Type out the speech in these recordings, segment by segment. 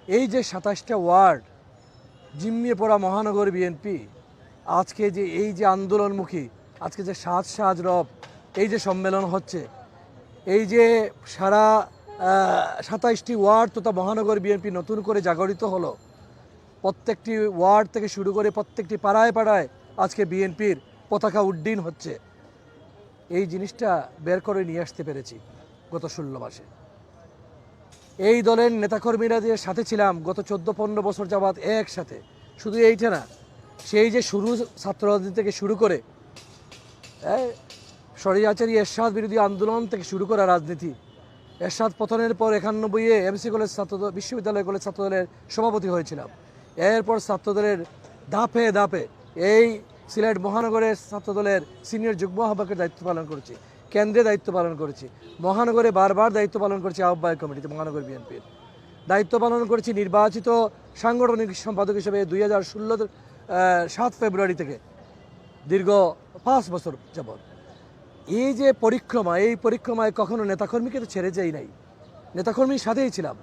এই যে ২৭টা ওয়ার্ড জিম্মিয়ে পড়া মহানগর বিএনপি আজকে যে এই যে আন্দোলনমুখী, আজকে যে সাজ রব এই যে সম্মেলন হচ্ছে, এই যে সারা ২৭টি ওয়ার্ড তথা মহানগর বিএনপি নতুন করে জাগরিত হলো, প্রত্যেকটি ওয়ার্ড থেকে শুরু করে প্রত্যেকটি পাড়ায় পাড়ায় আজকে বিএনপির পতাকা উড্ডীন হচ্ছে, এই জিনিসটা বের করে নিয়ে আসতে পেরেছি গত ১৬ মাসে। এই দলের নেতাকর্মীরা যে সাথে ছিলাম গত ১৪-১৫ বছর যাবৎ একসাথে, শুধু এইটা না, সেই যে শুরু ছাত্র রাজনীতি থেকে শুরু করে স্বৈরাচারী এরশাদ বিরোধী আন্দোলন থেকে শুরু করা রাজনীতি, এরশাদ পতনের পর ৯১-এ এমসি কলেজ বিশ্ববিদ্যালয় কলেজ ছাত্রদলের সভাপতি হয়েছিলাম। এরপর ছাত্রদলের ধাপে ধাপে এই সিলেট মহানগরের ছাত্রদলের সিনিয়র যুগ্ম আহ্বায়কের দায়িত্ব পালন করেছি, কেন্দ্রে দায়িত্ব পালন করেছি, মহানগরে বারবার দায়িত্ব পালন করেছি, আহ্বায়ক কমিটিতে মহানগর বিএনপির দায়িত্ব পালন করেছি, নির্বাচিত সাংগঠনিক সম্পাদক হিসেবে ২০১৬ ৭ ফেব্রুয়ারি থেকে দীর্ঘ ৫ বছর যাবৎ। এই যে পরিক্রমা, এই পরিক্রমায় কখনো নেতাকর্মীকে তো ছেড়ে যাই নাই, নেতাকর্মীর সাথেই ছিলাম।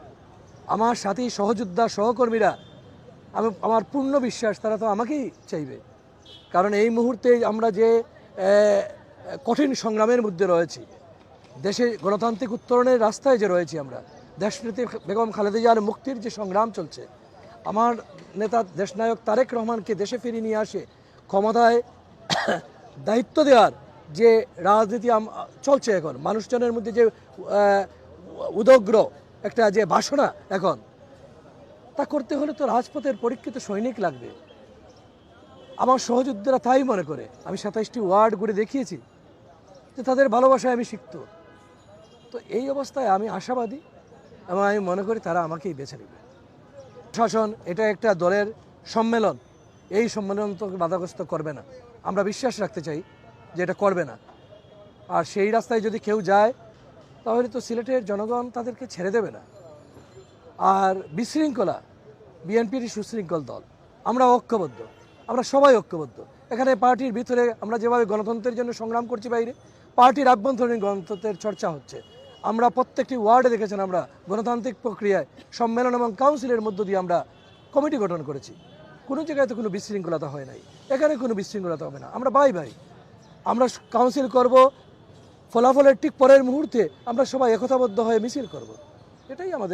আমার সাথেই সহযোদ্ধা সহকর্মীরা, আমার পূর্ণ বিশ্বাস তারা তো আমাকেই চাইবে, কারণ এই মুহূর্তে আমরা যে কঠিন সংগ্রামের মধ্যে রয়েছি, দেশে গণতান্ত্রিক উত্তরণের রাস্তায় যে রয়েছি আমরা, দেশনেত্রী বেগম খালেদা জিয়ার মুক্তির যে সংগ্রাম চলছে, আমার নেতা দেশনায়ক তারেক রহমানকে দেশে ফিরিয়ে নিয়ে আসে ক্ষমতায় দায়িত্ব দেওয়ার যে রাজনীতি চলছে এখন, মানুষজনের মধ্যে যে উদগ্র একটা যে বাসনা এখন, তা করতে হলে তো রাজপথের পরীক্ষিত সৈনিক লাগবে। আমার সহযোদ্ধারা তাই মনে করে। আমি ২৭টি ওয়ার্ড ঘুরে দেখিয়েছি যে তাদের ভালোবাসায় আমি সিক্ত। তো এই অবস্থায় আমি আশাবাদী এবং আমি মনে করি তারা আমাকেই বেছে নেবে। শাসন এটা একটা দলের সম্মেলন, এই সম্মেলন তো বাধাগ্রস্ত করবে না, আমরা বিশ্বাস রাখতে চাই যে এটা করবে না। আর সেই রাস্তায় যদি কেউ যায় তাহলে তো সিলেটের জনগণ তাদেরকে ছেড়ে দেবে না। আর বিশৃঙ্খলা, বিএনপির সুশৃঙ্খল দল, আমরা ঐক্যবদ্ধ, আমরা সবাই ঐক্যবদ্ধ। এখানে পার্টির ভিতরে আমরা যেভাবে গণতন্ত্রের জন্য সংগ্রাম করছি, বাইরে পার্টির আভ্যন্তরীণ গণতন্ত্রের চর্চা হচ্ছে। আমরা প্রত্যেকটি ওয়ার্ডে দেখেছেন আমরা গণতান্ত্রিক প্রক্রিয়ায় সম্মেলন এবং কাউন্সিলের মধ্য দিয়ে আমরা কমিটি গঠন করেছি। কোনো জায়গায় তো কোনো বিশৃঙ্খলতা হয় নাই, এখানে কোনো বিশৃঙ্খলতা হবে না। আমরা ভাই আমরা কাউন্সিল করব, ফলাফলের ঠিক পরের মুহূর্তে আমরা সবাই একতাবদ্ধ হয়ে মিছিল করব, এটাই আমাদের